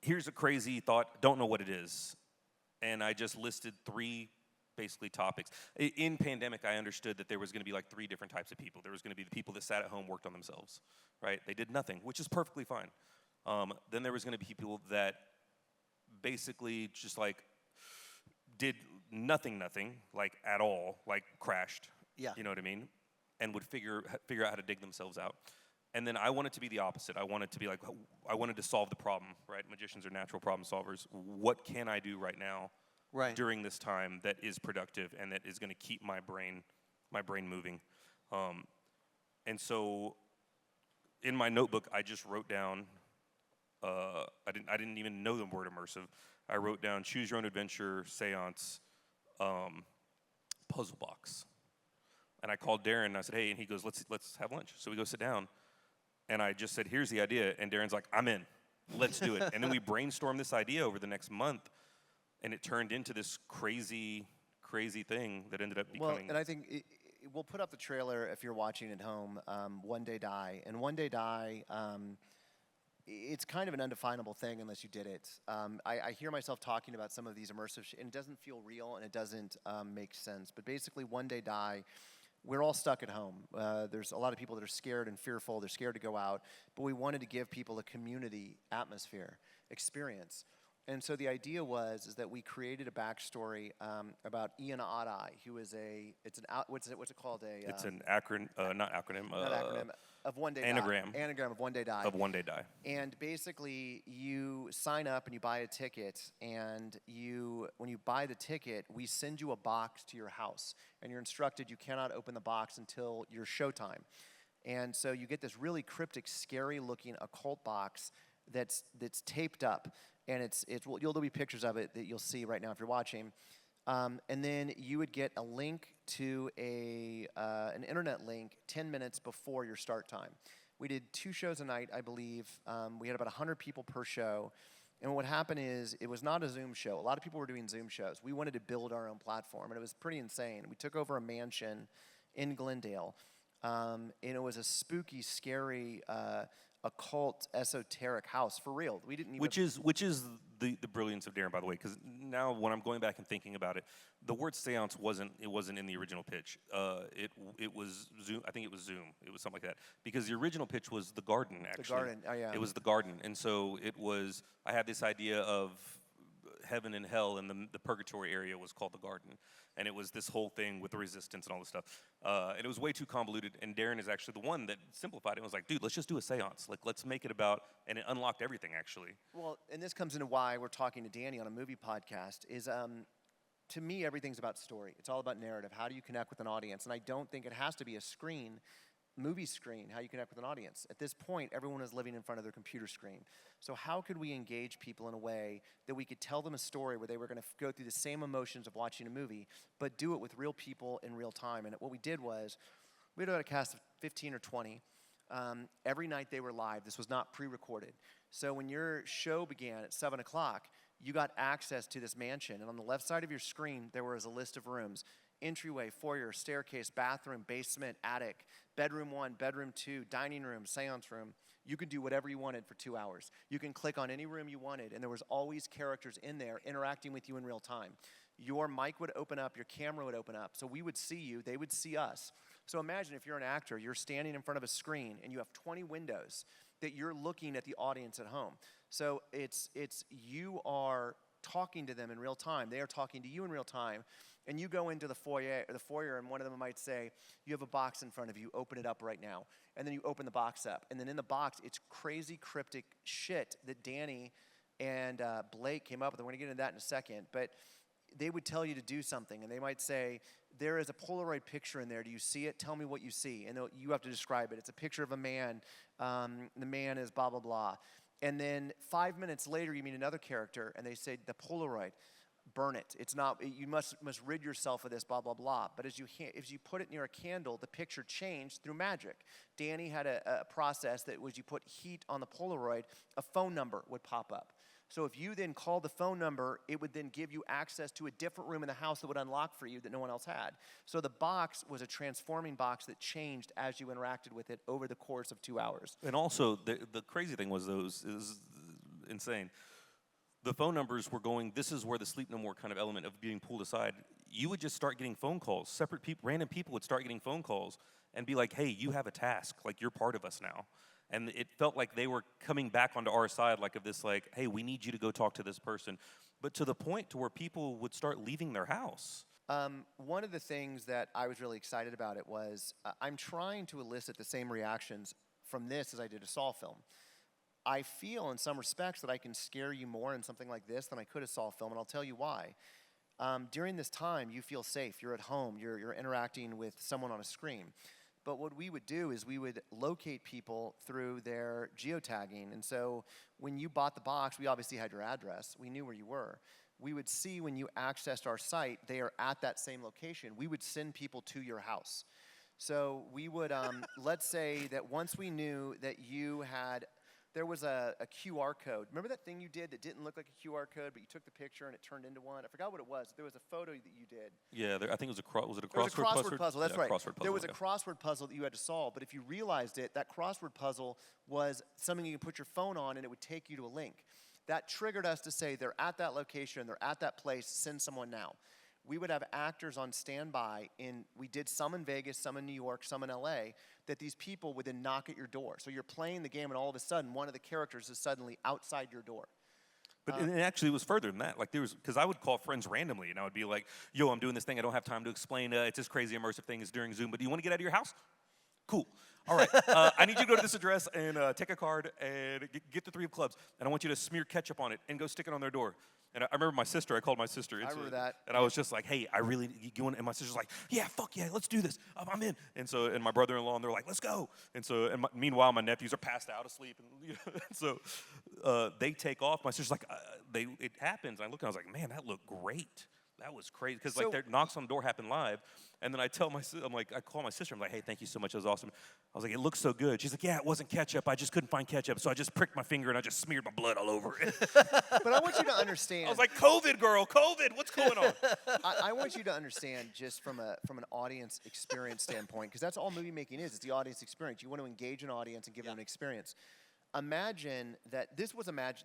here's a crazy thought, don't know what it is. And I just listed 3 basically topics. In pandemic, I understood that there was gonna be like 3 different types of people. There was gonna be the people that sat at home, worked on themselves, right? They did nothing, which is perfectly fine. Then there was gonna be people that basically just like did nothing, like at all, like crashed. Yeah. You know what I mean? And would figure out how to dig themselves out. And then I wanted to be the opposite. I wanted to be like, I wanted to solve the problem, right? Magicians are natural problem solvers. What can I do right now during this time that is productive and that is going to keep my brain moving? And so in my notebook, I just wrote down, I didn't even know the word immersive. I wrote down choose your own adventure, seance, puzzle box. And I called Darren and I said, hey, and he goes, let's have lunch. So we go sit down. And I just said, here's the idea. And Darren's like, I'm in. Let's do it. And then we brainstormed this idea over the next month. And it turned into this crazy thing that ended up becoming. Well, and I think we'll put up the trailer if you're watching at home, One Day Die. And One Day Die, it's kind of an undefinable thing unless you did it. I hear myself talking about some of these immersive and it doesn't feel real and it doesn't make sense. But basically, One Day Die, we're all stuck at home. There's a lot of people that are scared and fearful. They're scared to go out. But we wanted to give people a community atmosphere, experience. And so the idea is that we created a backstory about Ian Oddeye, who is what's it called? It's an acronym, not acronym. Not acronym, of One Day anagram. Die. Anagram of One Day Die. Of One Day Die. And basically, you sign up and you buy a ticket, and when you buy the ticket, we send you a box to your house, and you're instructed you cannot open the box until your showtime. And so you get this really cryptic, scary-looking occult box that's taped up, and there'll be pictures of it that you'll see right now if you're watching. And then you would get a link to an internet link 10 minutes before your start time. We did 2 shows a night, I believe. We had about 100 people per show. And what would happen is it was not a Zoom show. A lot of people were doing Zoom shows. We wanted to build our own platform, and it was pretty insane. We took over a mansion in Glendale, and it was a spooky, scary, occult, esoteric house for real. We didn't even. Which is the brilliance of Darren, by the way, because now when I'm going back and thinking about it, the word seance wasn't in the original pitch. It was Zoom. I think it was Zoom. It was something like that. Because the original pitch was the garden. Actually, the garden. Oh yeah. It was the garden, and so it was. I had this idea of heaven and hell, and the purgatory area was called the garden. And it was this whole thing with the resistance and all this stuff. And it was way too convoluted, and Darren is actually the one that simplified it and was like, dude, let's just do a seance. Like, let's make it about, and it unlocked everything, actually. Well, and this comes into why we're talking to Danny on a movie podcast, is to me, everything's about story. It's all about narrative. How do you connect with an audience? And I don't think it has to be a movie screen, how you connect with an audience. At this point, everyone is living in front of their computer screen. So how could we engage people in a way that we could tell them a story where they were going to go through the same emotions of watching a movie, but do it with real people in real time? And what we did was, we had a cast of 15 or 20. Every night they were live. This was not pre-recorded. So when your show began at 7 o'clock, you got access to this mansion. And on the left side of your screen, there was a list of rooms. Entryway, foyer, staircase, bathroom, basement, attic, bedroom 1, bedroom 2, dining room, seance room. You could do whatever you wanted for 2 hours. You can click on any room you wanted, and there was always characters in there interacting with you in real time. your mic would open up, your camera would open up. So we would see you, they would see us. So imagine if you're an actor, you're standing in front of a screen and you have 20 windows that you're looking at the audience at home. So it's you are talking to them in real time. They are talking to you in real time. And you go into the foyer, and one of them might say, you have a box in front of you, open it up right now. And then you open the box up. And then in the box, it's crazy cryptic shit that Danny and Blake came up with. We're going to get into that in a second. But they would tell you to do something. And they might say, there is a Polaroid picture in there. Do you see it? Tell me what you see. And you have to describe it. It's a picture of a man. The man is blah, blah, blah. And then 5 minutes later, you meet another character, and they say, the Polaroid, burn it. It's not, you must rid yourself of this, blah, blah, blah. But as you put it near a candle, the picture changed through magic. Danny had a process that was you put heat on the Polaroid, a phone number would pop up. So if you then called the phone number, it would then give you access to a different room in the house that would unlock for you that no one else had. So the box was a transforming box that changed as you interacted with it over the course of 2 hours. And also, the crazy thing was is insane. The phone numbers were going, this is where the sleep no more kind of element of being pulled aside. You would just start getting phone calls. Separate people, random people would start getting phone calls and be like, hey, you have a task. Like, you're part of us now. And it felt like they were coming back onto our side, like of this, like, hey, we need you to go talk to this person. But to the point to where people would start leaving their house. One of the things that I was really excited about it was I'm trying to elicit the same reactions from this as I did a Saw film. I feel in some respects that I can scare you more in something like this than I could a Saw film, and I'll tell you why. During this time, you feel safe. You're at home. You're interacting with someone on a screen. But what we would do is we would locate people through their geotagging. And so when you bought the box, we obviously had your address. We knew where you were. We would see when you accessed our site, they are at that same location. We would send people to your house. So we would, let's say that once we knew that you had, there was a QR code. Remember that thing you did that didn't look like a QR code, but you took the picture and it turned into one? I forgot what it was. There was a photo that you did. Yeah, I think it was a crossword puzzle. That's right. Crossword puzzle, there was a crossword puzzle that you had to solve, but if you realized it, that crossword puzzle was something you could put your phone on and it would take you to a link. That triggered us to say they're at that location, they're at that place, send someone now. We would have actors on standby we did some in Vegas, some in New York, some in LA, that these people would then knock at your door. So you're playing the game and all of a sudden one of the characters is suddenly outside your door. But it actually was further than that. Like because I would call friends randomly and I would be like, yo, I'm doing this thing. I don't have time to explain. It's this crazy immersive thing. It's during Zoom, but do you want to get out of your house? Cool. All right. I need you to go to this address and take a card and get the 3 of clubs. And I want you to smear ketchup on it and go stick it on their door. And I remember my sister, I called my sister. I remember that. And I was just like, hey, and my sister's like, yeah, fuck yeah, let's do this. I'm in. And my brother-in-law, and they're like, let's go. And meanwhile, my nephews are passed out asleep. And so they take off. My sister's like, it happens. And I look and I was like, man, that looked great. That was crazy. Because their knocks on the door happened live. And then I tell I call my sister, I'm like, hey, thank you so much, that was awesome. I was like, it looks so good. She's like, yeah, it wasn't ketchup. I just couldn't find ketchup. So I just pricked my finger and I just smeared my blood all over it. But I want you to understand. I was like, COVID, girl, COVID, what's going on? I want you to understand just from an audience experience standpoint, because that's all movie making is. It's the audience experience. You want to engage an audience and give them an experience. Imagine that there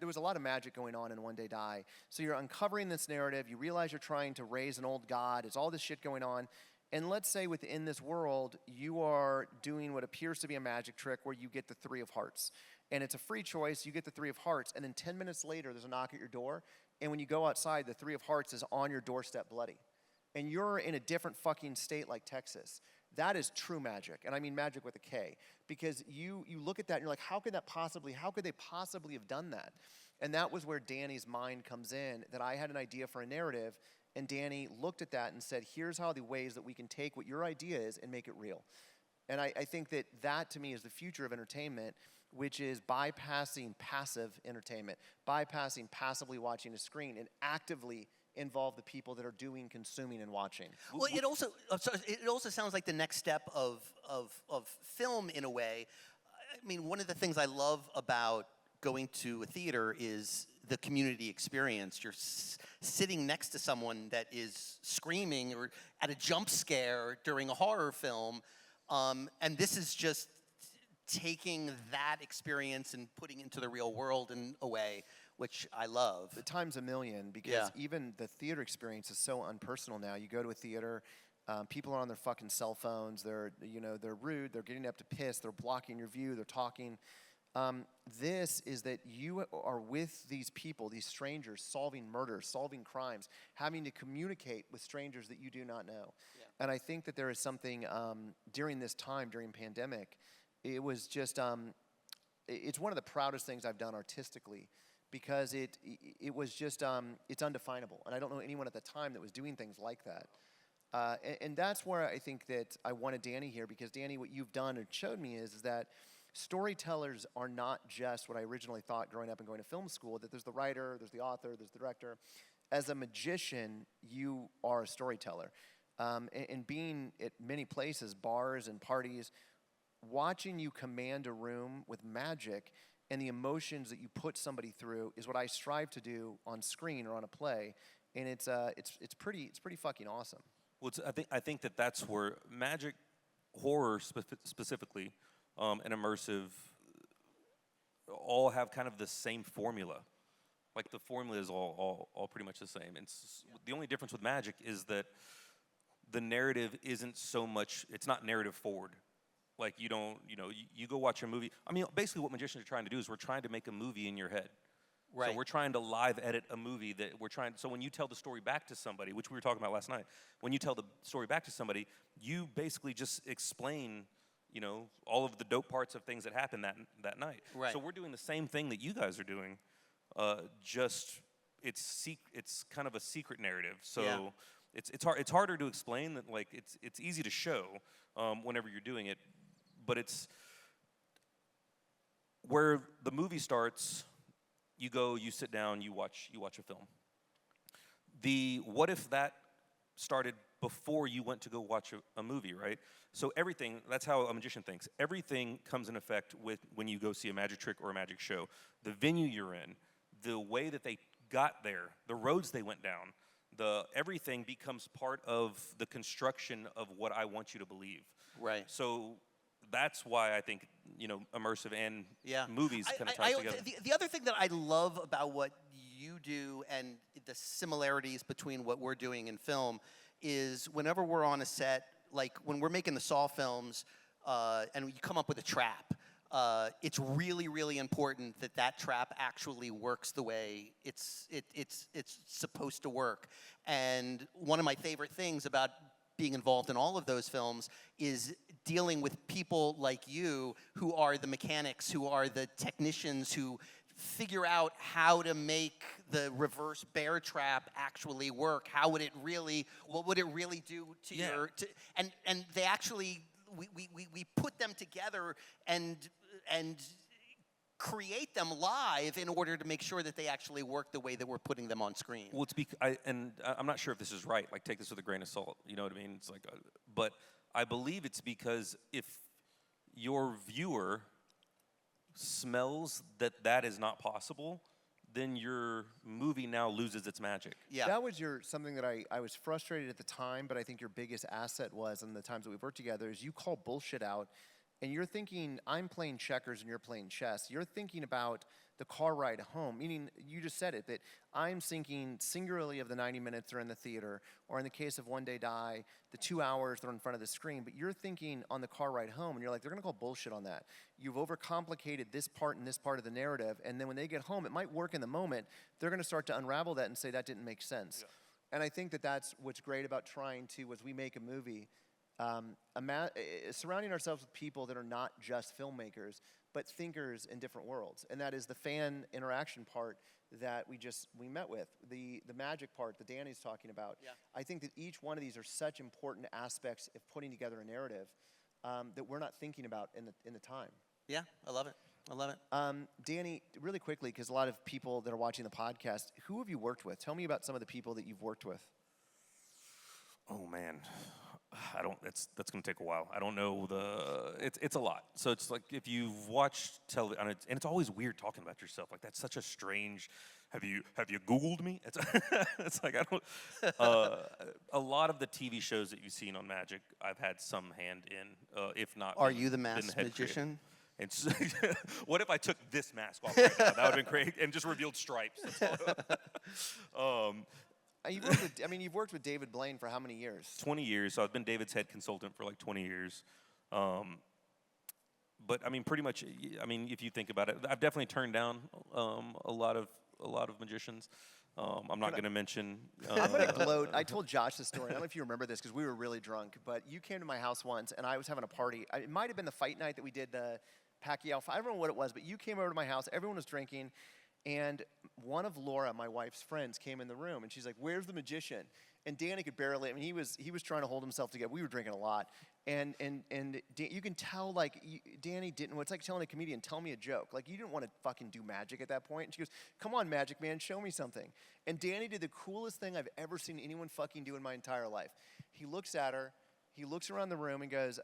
was a lot of magic going on in One Day Die. So you're uncovering this narrative. You realize you're trying to raise an old god. There's all this shit going on. And let's say within this world, you are doing what appears to be a magic trick where you get the 3 of hearts. And it's a free choice. You get the 3 of hearts. And then 10 minutes later, there's a knock at your door. And when you go outside, the 3 of hearts is on your doorstep bloody. And you're in a different fucking state like Texas. That is true magic. And I mean magic with a K. Because you look at that and you're like, how could they possibly have done that? And that was where Danny's mind comes in, that I had an idea for a narrative, and Danny looked at that and said, here's how the ways that we can take what your idea is and make it real. And I think that to me is the future of entertainment, which is bypassing passive entertainment, bypassing passively watching a screen, and actively involve the people that are doing, consuming, and watching. Well, it also sounds like the next step of film in a way. I mean, one of the things I love about going to a theater is the community experience. You're sitting next to someone that is screaming or at a jump scare during a horror film, and this is just taking that experience and putting it into the real world in a way. which I love. Times a million, because Yeah. even the theater experience is so unpersonal now. You go to a theater, people are on their fucking cell phones. They're rude. They're getting up to piss. They're blocking your view. They're talking. This is that you are with these people, these strangers, solving murders, solving crimes, having to communicate with strangers that you do not know. Yeah. And I think that there is something during this time, during pandemic, it was just, it's one of the proudest things I've done artistically, because it was just, it's undefinable. And I don't know anyone at the time that was doing things like that. And that's where I think that I wanted Danny here, because Danny, what you've done and showed me is that storytellers are not just what I originally thought growing up and going to film school, that there's the writer, there's the author, there's the director. As a magician, you are a storyteller. And being at many places, bars and parties, watching you command a room with magic and the emotions that you put somebody through is what I strive to do on screen or on a play, and it's pretty fucking awesome. Well, I think that's where magic, horror specifically, and immersive all have kind of the same formula. Like the formula is all pretty much the same. And the only difference with magic is that the narrative isn't so much, it's not narrative forward. Like you don't, you go watch a movie. I mean, basically what magicians are trying to do is we're trying to make a movie in your head. Right. So we're trying to live edit a movie so when you tell the story back to somebody, which we were talking about last night, when you tell the story back to somebody, you basically just explain, all of the dope parts of things that happened that night. Right. So we're doing the same thing that you guys are doing, just it's kind of a secret narrative. So Yeah. it's harder to explain. That like it's easy to show whenever you're doing it, but it's where the movie starts. You go, you sit down, you watch a film. What if that started before you went to go watch a movie, right? So everything, that's how a magician thinks. Everything comes in effect when you go see a magic trick or a magic show. The venue you're in, the way that they got there, the roads they went down, everything becomes part of the construction of what I want you to believe. Right. So that's why I think, immersive and Yeah. movies kind of ties together. The other thing that I love about what you do and the similarities between what we're doing in film is whenever we're on a set, like when we're making the Saw films, and you come up with a trap, it's really, really important that trap actually works the way it's supposed to work. And one of my favorite things about being involved in all of those films is dealing with people like you who are the mechanics, who are the technicians, who figure out how to make the reverse bear trap actually work. What would it really do to Yeah. and they actually, we put them together and create them live in order to make sure that they actually work the way that we're putting them on screen. Well, I'm not sure if this is right. Like, take this with a grain of salt. You know what I mean? It's like, but I believe it's because if your viewer smells that is not possible, then your movie now loses its magic. Yeah. That was something that I was frustrated at the time, but I think your biggest asset was, in the times that we've worked together, is you call bullshit out. And you're thinking, I'm playing checkers and you're playing chess. You're thinking about the car ride home, meaning you just said it, that I'm thinking singularly of the 90 minutes they're in the theater, or in the case of One Day Die, the 2 hours they're in front of the screen. But you're thinking on the car ride home, and you're like, they're going to call bullshit on that. You've overcomplicated this part and this part of the narrative, and then when they get home, it might work in the moment. They're going to start to unravel that and say, that didn't make sense. Yeah. And I think that that's what's great about trying to, as we make a movie, surrounding ourselves with people that are not just filmmakers, but thinkers in different worlds. And that is the fan interaction part that we met with, the magic part that Danny's talking about. Yeah. I think that each one of these are such important aspects of putting together a narrative that we're not thinking about in the time. Yeah, I love it. Danny, really quickly, because a lot of people that are watching the podcast, who have you worked with? Tell me about some of the people that you've worked with. Oh man, that's going to take a while. I don't know it's a lot. So it's like if you've watched television, and it's always weird talking about yourself. Like that's such a strange. Have you Googled me? It's like I don't. A lot of the TV shows that you've seen on Magic, I've had some hand in, if not. Are you the been masked head magician? And so, what if I took this mask off right now? That would have been great, and just revealed stripes. You've worked with David Blaine for how many years? 20 years. So I've been David's head consultant for like 20 years. But I mean, pretty much. I mean, if you think about it, I've definitely turned down a lot of magicians. I'm not going to mention. I'm going to gloat. I told Josh this story. I don't know if you remember this because we were really drunk. But you came to my house once, and I was having a party. It might have been the fight night that we did the Pacquiao fight. I don't know what it was, but you came over to my house. Everyone was drinking. And one of Laura, my wife's friends, came in the room, and she's like, "Where's the magician?" And Danny could barely. I mean, he was trying to hold himself together. We were drinking a lot, and you can tell like Danny didn't. It's like telling a comedian, "Tell me a joke." Like you didn't want to fucking do magic at that point. And she goes, "Come on, magic man, show me something." And Danny did the coolest thing I've ever seen anyone fucking do in my entire life. He looks at her, he looks around the room, and goes,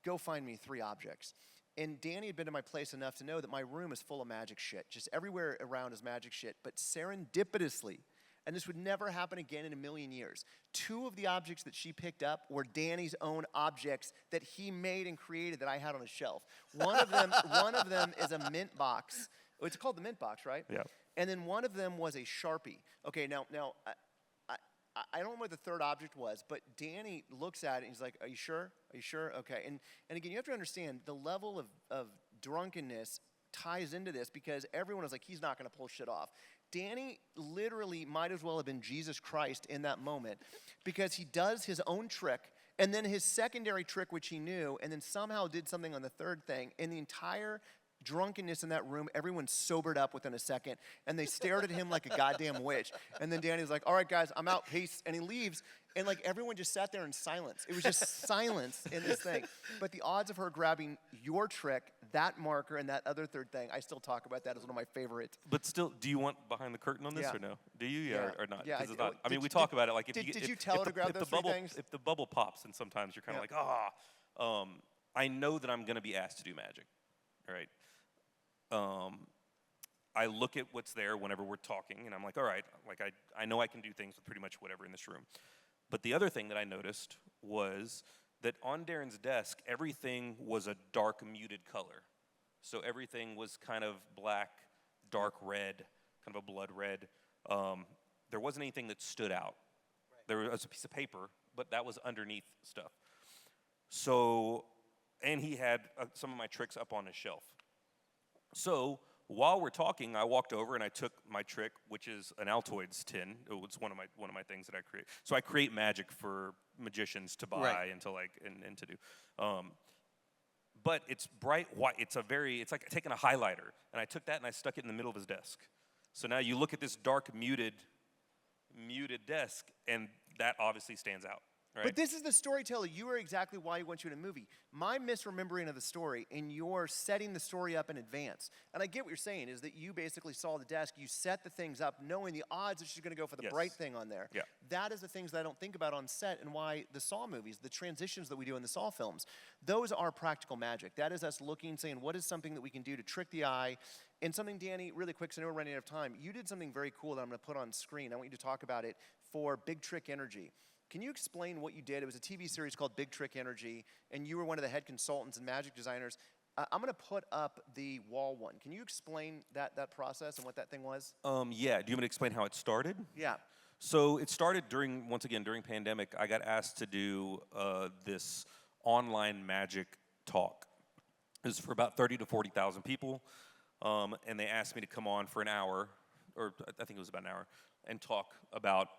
"Go find me 3 objects." And Danny had been to my place enough to know that my room is full of magic shit. Just everywhere around is magic shit. But serendipitously, and this would never happen again in a million years, 2 of the objects that she picked up were Danny's own objects that he made and created that I had on a shelf. One of them is a mint box. Oh, it's called the mint box, right? Yeah. And then one of them was a Sharpie. Okay, now I don't know what the third object was, but Danny looks at it and he's like, "Are you sure? Are you sure? Okay." And again, you have to understand the level of drunkenness ties into this because everyone is like, he's not going to pull shit off. Danny literally might as well have been Jesus Christ in that moment because he does his own trick and then his secondary trick, which he knew, and then somehow did something on the third thing, and the entire drunkenness in that room, everyone sobered up within a second, and they stared at him like a goddamn witch. And then Danny's like, "All right, guys, I'm out, peace," and he leaves, and like everyone just sat there in silence. It was just silence in this thing. But the odds of her grabbing your trick, that marker, and that other third thing, I still talk about that as one of my favorites. But still, do you want behind the curtain on this Yeah. or no? Do you Yeah. or not? Yeah, 'Cause I it's do. not, I mean, Did- we talk about it like if did you you tell her to grab those 3 things? If the bubble pops, and sometimes you're kind of Yeah. like, I know that I'm going to be asked to do magic, right? I look at what's there whenever we're talking, and I'm like, all right, like I know I can do things with pretty much whatever in this room. But the other thing that I noticed was that on Darren's desk, everything was a dark, muted color. So everything was kind of black, dark red, kind of a blood red. There wasn't anything that stood out. Right. There was a piece of paper, but that was underneath stuff. So, and he had some of my tricks up on his shelf. So while we're talking, I walked over and I took my trick, which is an Altoids tin. It's one of my things that I create. So I create magic for magicians to buy and to and to do. But it's bright white. It's like taking a highlighter, and I took that and I stuck it in the middle of his desk. So now you look at this dark muted desk, and that obviously stands out. Right? But this is the storyteller. You are exactly why he wants you in a movie. My misremembering of the story, and you're setting the story up in advance. And I get what you're saying, is that you basically saw the desk, you set the things up, knowing the odds that she's going to go for the bright thing on there. Yeah. That is the things that I don't think about on set, and why the Saw movies, the transitions that we do in the Saw films, those are practical magic. That is us looking, saying, what is something that we can do to trick the eye? And something, Danny, really quick, because I know we're running out of time, you did something very cool that I'm going to put on screen. I want you to talk about it for Big Trick Energy. Can you explain what you did? It was a TV series called Big Trick Energy, and you were one of the head consultants and magic designers. I'm going to put up the wall one. Can you explain that process and what that thing was? Yeah. Do you want me to explain how it started? Yeah. So it started during pandemic. I got asked to do this online magic talk. It was for about 30 to 40,000 people, and they asked me to come on for an hour, or I think it was about an hour, and talk about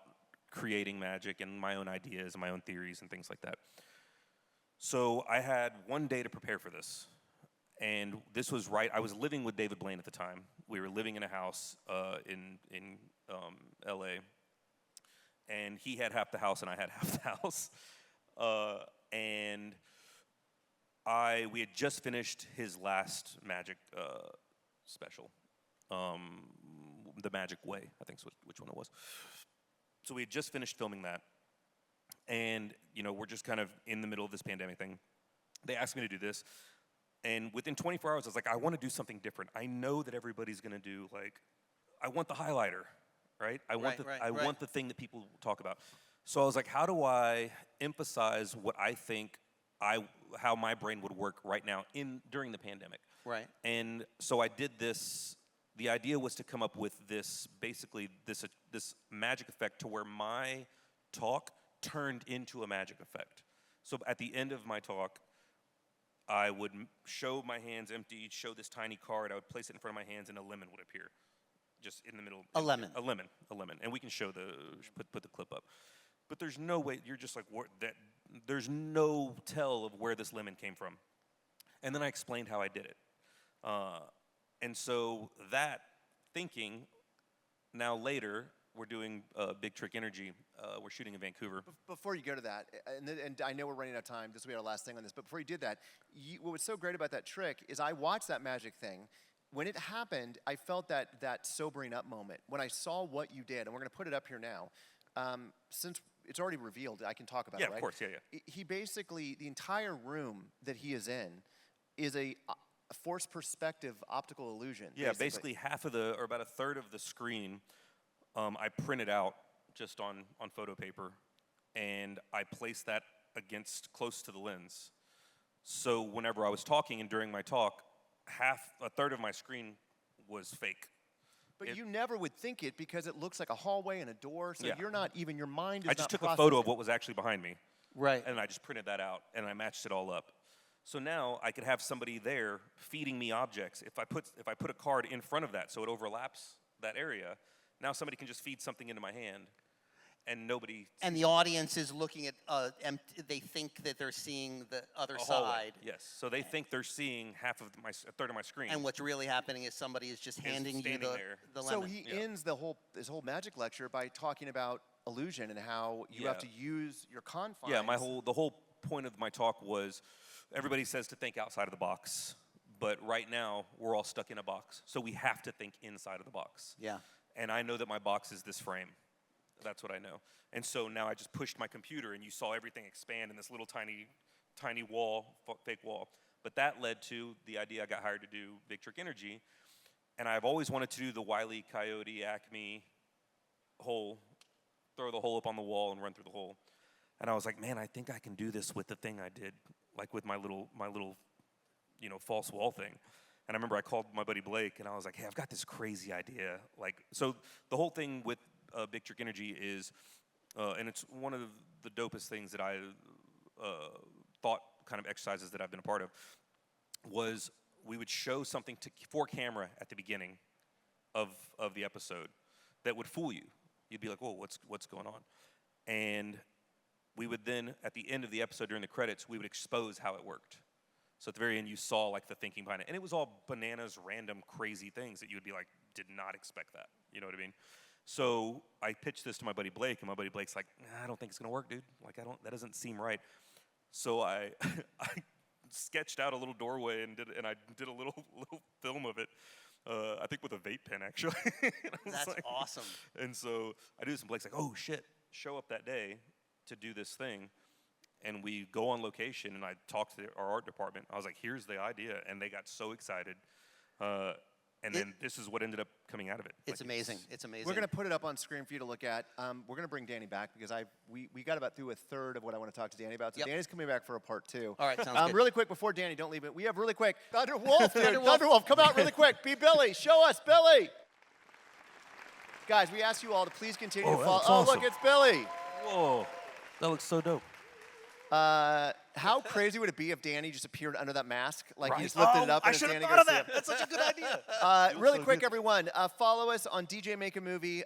creating magic and my own ideas and my own theories and things like that. So I had one day to prepare for this. And this was I was living with David Blaine at the time. We were living in a house in LA. And he had half the house and I had half the house. And we had just finished his last magic special. The Magic Way, I think is which one it was. So we had just finished filming that, and we're just kind of in the middle of this pandemic thing. They asked me to do this, and within 24 hours, I was like, I want to do something different. I know that everybody's going to do I want the highlighter, right? I want the thing that people talk about. So I was like, how do I emphasize what I think how my brain would work right now during the pandemic. Right. And so I did this. The idea was to come up with this magic effect to where my talk turned into a magic effect. So at the end of my talk, I would show my hands empty, show this tiny card, I would place it in front of my hands, and a lemon would appear, just in the middle. A lemon. A lemon, and we can show put the clip up. But there's no way, you're just like, there's no tell of where this lemon came from. And then I explained how I did it. And so that thinking, now later, we're doing Big Trick Energy. We're shooting in Vancouver. Before you go to that, and I know we're running out of time, this will be our last thing on this, but before you did that, what was so great about that trick is I watched that magic thing. When it happened, I felt that sobering up moment. When I saw what you did, and we're going to put it up here now, since it's already revealed, I can talk about it, right? Yeah, of course, yeah. He basically, the entire room that he is in is a forced perspective optical illusion. Yeah, basically half of or about a third of the screen, I printed out just on photo paper, and I placed that close to the lens. So whenever I was talking and during my talk, a third of my screen was fake. But you never would think it because it looks like a hallway and a door, so Yeah. you're not even, your mind is I just not took a photo processing. of what was actually behind me. Right. And I just printed that out, and I matched it all up. So now I could have somebody there feeding me objects. If I put a card in front of that so it overlaps that area, now somebody can just feed something into my hand, and nobody. And the audience is looking at, they think that they're seeing the other side. Yes. So they think they're seeing a third of my screen. And what's really happening is somebody is just handing you standing there. the So lemon. he ends this whole magic lecture by talking about illusion and how you have to use your confines. Yeah, the whole point of my talk was, everybody says to think outside of the box, but right now we're all stuck in a box, so we have to think inside of the box. Yeah. And I know that my box is this frame. That's what I know. And so now I just pushed my computer, and you saw everything expand in this little tiny wall, fake wall. But that led to the idea I got hired to do Big Trick Energy, and I've always wanted to do the Wile E. Coyote Acme hole, throw the hole up on the wall and run through the hole. And I was like, man, I think I can do this with the thing I did, like with my little, false wall thing. And I remember I called my buddy Blake, and I was like, hey, I've got this crazy idea. So the whole thing with Big Trick Energy is, and it's one of the dopest things that I thought kind of exercises that I've been a part of, was we would show something for camera at the beginning of the episode that would fool you. You'd be like, whoa, what's going on? And we would then, at the end of the episode during the credits, we would expose how it worked. So at the very end, you saw the thinking behind it. And it was all bananas, random, crazy things that you would be like, did not expect that. You know what I mean? So I pitched this to my buddy Blake, and my buddy Blake's like, nah, I don't think it's gonna work, dude. That doesn't seem right. So I sketched out a little doorway and I did a little film of it. I think with a vape pen, actually. That's awesome. And so I do this, and Blake's like, oh shit, show up that day to do this thing. And we go on location, and I talked to our art department. I was like, here's the idea. And they got so excited. And then this is what ended up coming out of it. It's amazing. It's amazing. We're going to put it up on screen for you to look at. We're going to bring Danny back because we got about through a third of what I want to talk to Danny about. So Danny's coming back for a part 2. All right, sounds good. Really quick before Danny, don't leave it. We have really quick Thunderwolf, dude. Thunderwolf, come out really quick. Be Billy. Show us, Billy. Guys, we ask you all to please continue to follow. Oh, look, it's Billy. Whoa, that looks so dope. How crazy would it be if Danny just appeared under that mask? Like he just lifted it up I and it's should have Danny thought of Garcia. that. That's such a good idea. Really quick, everyone, follow us on DJ Make a Movie.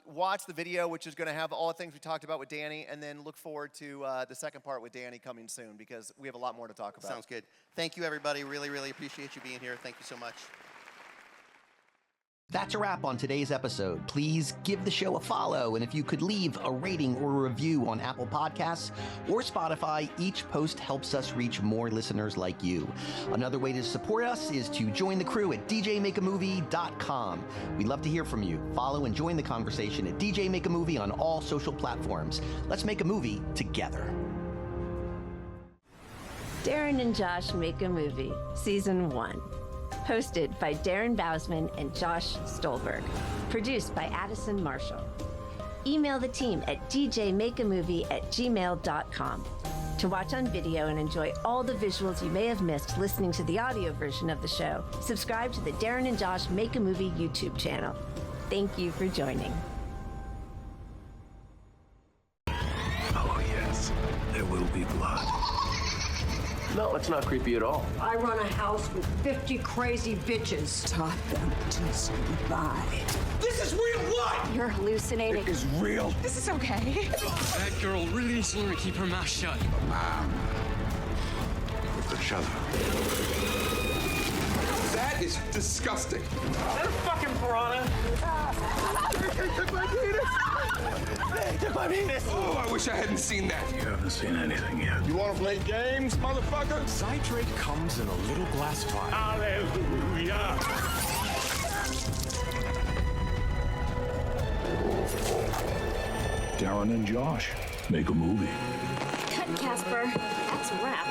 Watch the video, which is going to have all the things we talked about with Danny, and then look forward to the second part with Danny coming soon because we have a lot more to talk about. Sounds good. Thank you, everybody. Really, really appreciate you being here. Thank you so much. That's a wrap on today's episode. Please give the show a follow, and if you could leave a rating or a review on Apple Podcasts or Spotify, each post helps us reach more listeners like you. Another way to support us is to join the crew at djmakeamovie.com. We'd love to hear from you. Follow and join the conversation at DJ Make a Movie on all social platforms. Let's make a movie together. Darren and Josh Make a Movie, Season 1. Hosted by Darren Bousman and Josh Stolberg. Produced by Addison Marshall. Email the team at djmakeamovie@gmail.com. To watch on video and enjoy all the visuals you may have missed listening to the audio version of the show, subscribe to the Darren and Josh Make a Movie YouTube channel. Thank you for joining. Oh, yes. There will be blood. No, it's not creepy at all. I run a house with 50 crazy bitches. Taught them to survive. This is real life! You're hallucinating. It is real. This is okay. That girl really needs to learn to keep her mouth shut. With each other. That is disgusting. Is that a fucking piranha? They took my penis! They took my penis! Oh, I wish I hadn't seen that. You haven't seen anything yet. You want to play games, motherfucker? Citrate comes in a little glass vial. Hallelujah! Darren and Josh make a movie. Cut, Casper. That's a wrap.